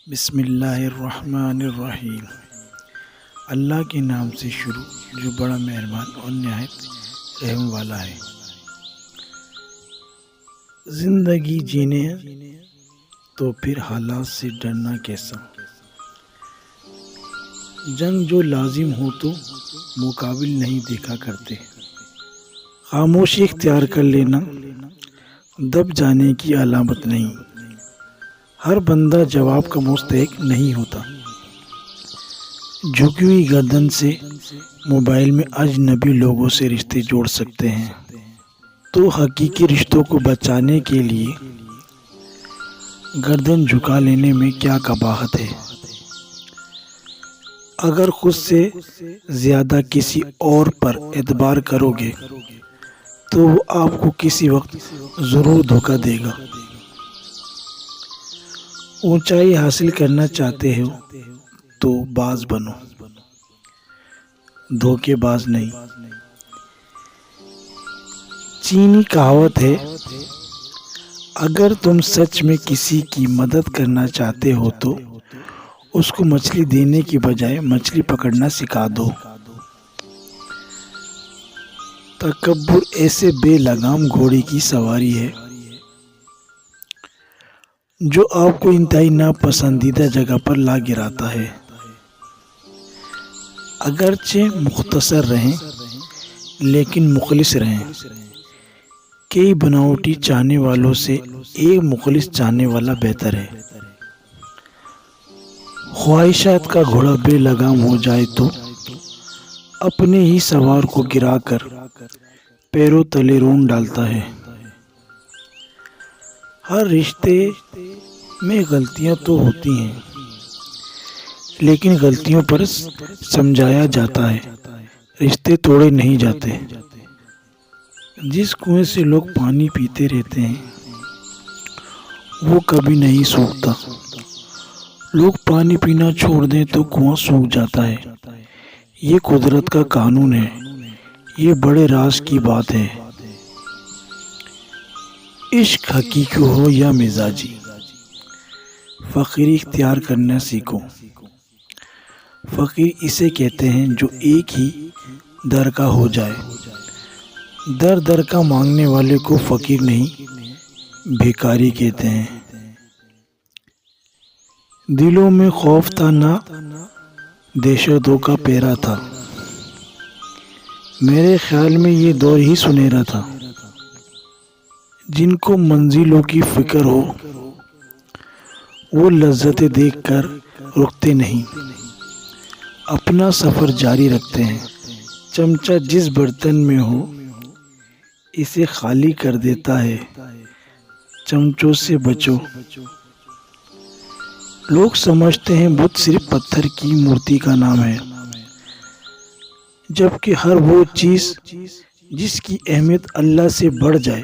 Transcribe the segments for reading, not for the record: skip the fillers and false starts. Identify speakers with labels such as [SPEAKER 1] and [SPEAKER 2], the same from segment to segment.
[SPEAKER 1] بسم اللہ الرحمن الرحیم۔ اللہ کے نام سے شروع جو بڑا مہربان اور نہایت رحم والا ہے۔ زندگی جینے تو پھر حالات سے ڈرنا کیسا، جنگ جو لازم ہو تو مقابل نہیں دیکھا کرتے، خاموشی اختیار کر لینا دب جانے کی علامت نہیں، ہر بندہ جواب کا مستحق نہیں ہوتا، جھکی ہوئی گردن سے موبائل میں اجنبی لوگوں سے رشتے جوڑ سکتے ہیں، تو حقیقی رشتوں کو بچانے کے لیے گردن جھکا لینے میں کیا قباحت ہے۔ اگر خود سے زیادہ کسی اور پر اعتبار کرو گے تو وہ آپ کو کسی وقت ضرور دھوکہ دے گا۔ اونچائی حاصل کرنا چاہتے ہو تو باز بنو، دھوکے باز نہیں۔ چینی کہاوت ہے، اگر تم سچ میں کسی کی مدد کرنا چاہتے ہو تو اس کو مچھلی دینے کی بجائے مچھلی پکڑنا سکھا دو۔ تکبر ایسے بے لگام گھوڑے کی سواری ہے جو آپ کو انتہائی ناپسندیدہ جگہ پر لا گراتا ہے۔ اگرچہ مختصر رہیں لیکن مخلص رہیں۔ کئی بناوٹی چاہنے والوں سے ایک مخلص چاہنے والا بہتر ہے۔ خواہشات کا گھوڑا بے لگام ہو جائے تو اپنے ہی سوار کو گرا کر پیروں تلے رون ڈالتا ہے۔ ہر رشتے میں غلطیاں تو ہوتی ہیں لیکن غلطیوں پر سمجھایا جاتا ہے، رشتے توڑے نہیں جاتے۔ جس کنویں سے لوگ پانی پیتے رہتے ہیں وہ کبھی نہیں سوکھتا، لوگ پانی پینا چھوڑ دیں تو کنواں سوکھ جاتا ہے۔ یہ قدرت کا قانون ہے، یہ بڑے راز کی بات ہے۔ عشق حقیقی ہو یا مزاجی، فقیری اختیار کرنا سیکھو۔ فقیر اسے کہتے ہیں جو ایک ہی در کا ہو جائے۔ در در کا مانگنے والے کو فقیر نہیں بھیکاری کہتے ہیں۔ دلوں میں خوف تھا نہ دہشتوں کا پہرا تھا، میرے خیال میں یہ دور ہی سنہرا تھا۔ جن کو منزلوں کی فکر ہو وہ لذتیں دیکھ کر رکتے نہیں، اپنا سفر جاری رکھتے ہیں۔ چمچہ جس برتن میں ہو اسے خالی کر دیتا ہے، چمچوں سے بچو۔ لوگ سمجھتے ہیں بت صرف پتھر کی مورتی کا نام ہے، جبکہ ہر وہ چیز جس کی اہمیت اللہ سے بڑھ جائے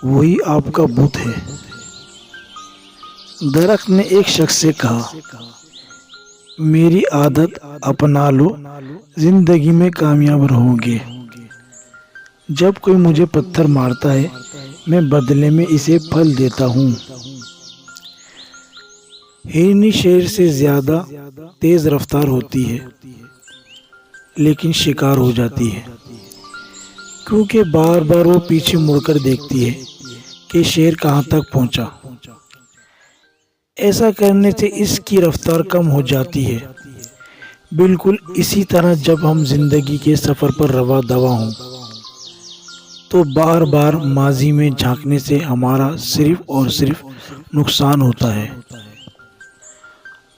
[SPEAKER 1] وہی آپ کا بت ہے۔ درخت نے ایک شخص سے کہا، میری عادت اپنا لو، زندگی میں کامیاب رہو گے۔ جب کوئی مجھے پتھر مارتا ہے میں بدلے میں اسے پھل دیتا ہوں۔ ہرنی شیر سے زیادہ تیز رفتار ہوتی ہے لیکن شکار ہو جاتی ہے، کیونکہ بار بار وہ پیچھے مڑ کر دیکھتی ہے کہ شیر کہاں تک پہنچا۔ ایسا کرنے سے اس کی رفتار کم ہو جاتی ہے۔ بالکل اسی طرح جب ہم زندگی کے سفر پر رواں دواں ہوں تو بار بار ماضی میں جھانکنے سے ہمارا صرف اور صرف نقصان ہوتا ہے۔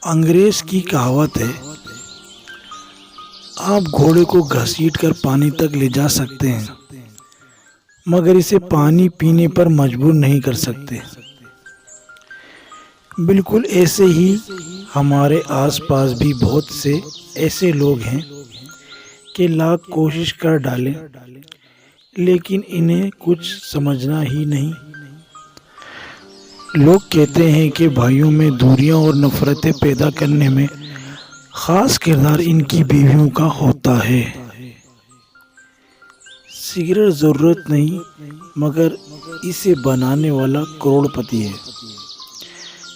[SPEAKER 1] انگریز کی کہاوت ہے، آپ گھوڑے کو گھسیٹ کر پانی تک لے جا سکتے ہیں مگر اسے پانی پینے پر مجبور نہیں کر سکتے۔ بالکل ایسے ہی ہمارے آس پاس بھی بہت سے ایسے لوگ ہیں کہ لاکھ کوشش کر ڈالیں لیکن انہیں کچھ سمجھنا ہی نہیں۔ لوگ کہتے ہیں کہ بھائیوں میں دوریاں اور نفرتیں پیدا کرنے میں خاص کردار ان کی بیویوں کا ہوتا ہے۔ سگریٹ ضرورت نہیں مگر اسے بنانے والا کروڑ پتی ہے۔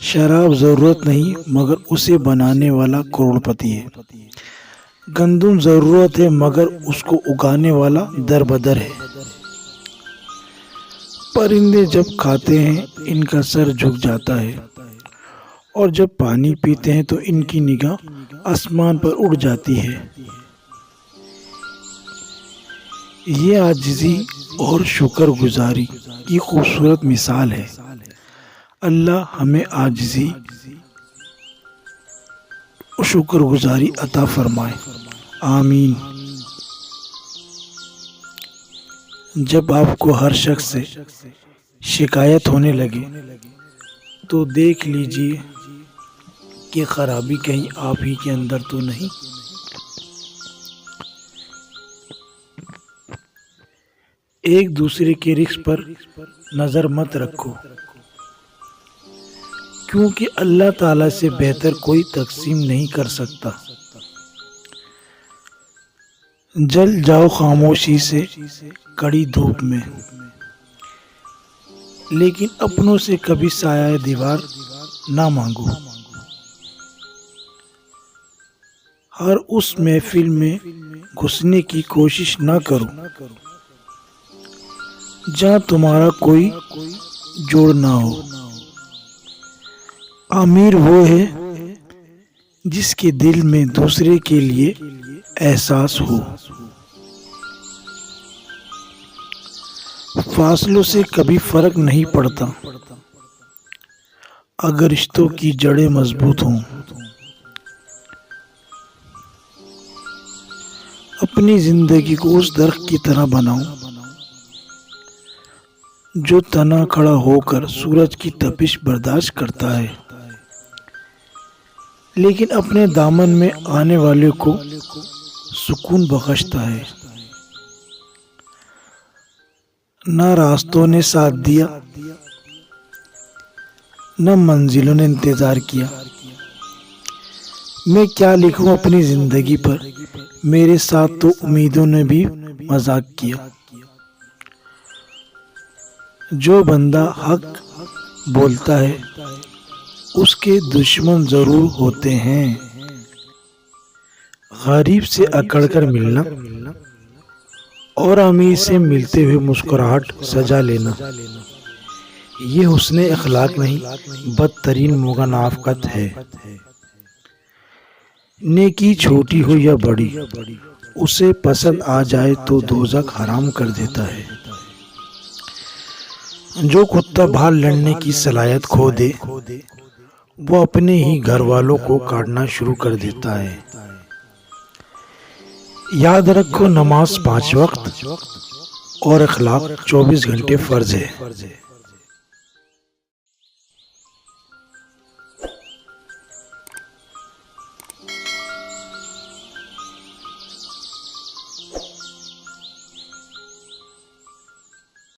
[SPEAKER 1] شراب ضرورت نہیں مگر اسے بنانے والا کروڑپتی ہے. گندم ضرورت ہے مگر اس کو اگانے والا در بدر ہے. پرندے جب کھاتے ہیں ان کا سر جھک جاتا ہے اور جب پانی پیتے ہیں تو ان کی نگاہ آسمان پر اڑ جاتی ہے. یہ عاجزی اور شکر گزاری کی خوبصورت مثال ہے. اللہ ہمیں عاجزی اور شکر گزاری عطا فرمائے. آمین. جب آپ کو ہر شخص سے شکایت ہونے لگے تو دیکھ لیجئے کہ خرابی کہیں آپ ہی کے اندر تو نہیں. ایک دوسرے کے رزق پر نظر مت رکھو کیونکہ اللہ تعالیٰ سے بہتر کوئی تقسیم نہیں کر سکتا. جل جاؤ خاموشی سے کڑی دھوپ میں، لیکن اپنوں سے کبھی سایہ دیوار نہ مانگو. ہر اس محفل میں گھسنے کی کوشش نہ کرو جہاں تمہارا کوئی جوڑ نہ ہو. امیر وہ ہے جس کے دل میں دوسرے کے لیے احساس ہو. فاصلوں سے کبھی فرق نہیں پڑتا اگر رشتوں کی جڑیں مضبوط ہوں. اپنی زندگی کو اس درخت کی طرح بناؤ جو تنا کھڑا ہو کر سورج کی تپش برداشت کرتا ہے لیکن اپنے دامن میں آنے والے کو سکون بخشتا ہے. نہ راستوں نے ساتھ دیا نہ منزلوں نے انتظار کیا. میں کیا لکھوں اپنی زندگی پر، میرے ساتھ تو امیدوں نے بھی مذاق کیا. جو بندہ حق بولتا ہے اس کے دشمن ضرور ہوتے ہیں. غریب سے اکڑ کر ملنا اور امیر سے ملتے ہوئے مسکراہٹ سجا لینا، یہ حسن اخلاق نہیں بدترین منافقت ہے. نیکی چھوٹی ہو یا بڑی اسے پسند آ جائے تو دوزخ حرام کر دیتا ہے. جو کتا بھال لڑنے کی صلاحیت کھو دے وہ اپنے ہی گھر والوں کو کاٹنا شروع کر دیتا ہے. یاد رکھو نماز 5 وقت اور اخلاق 24 گھنٹے فرض ہے.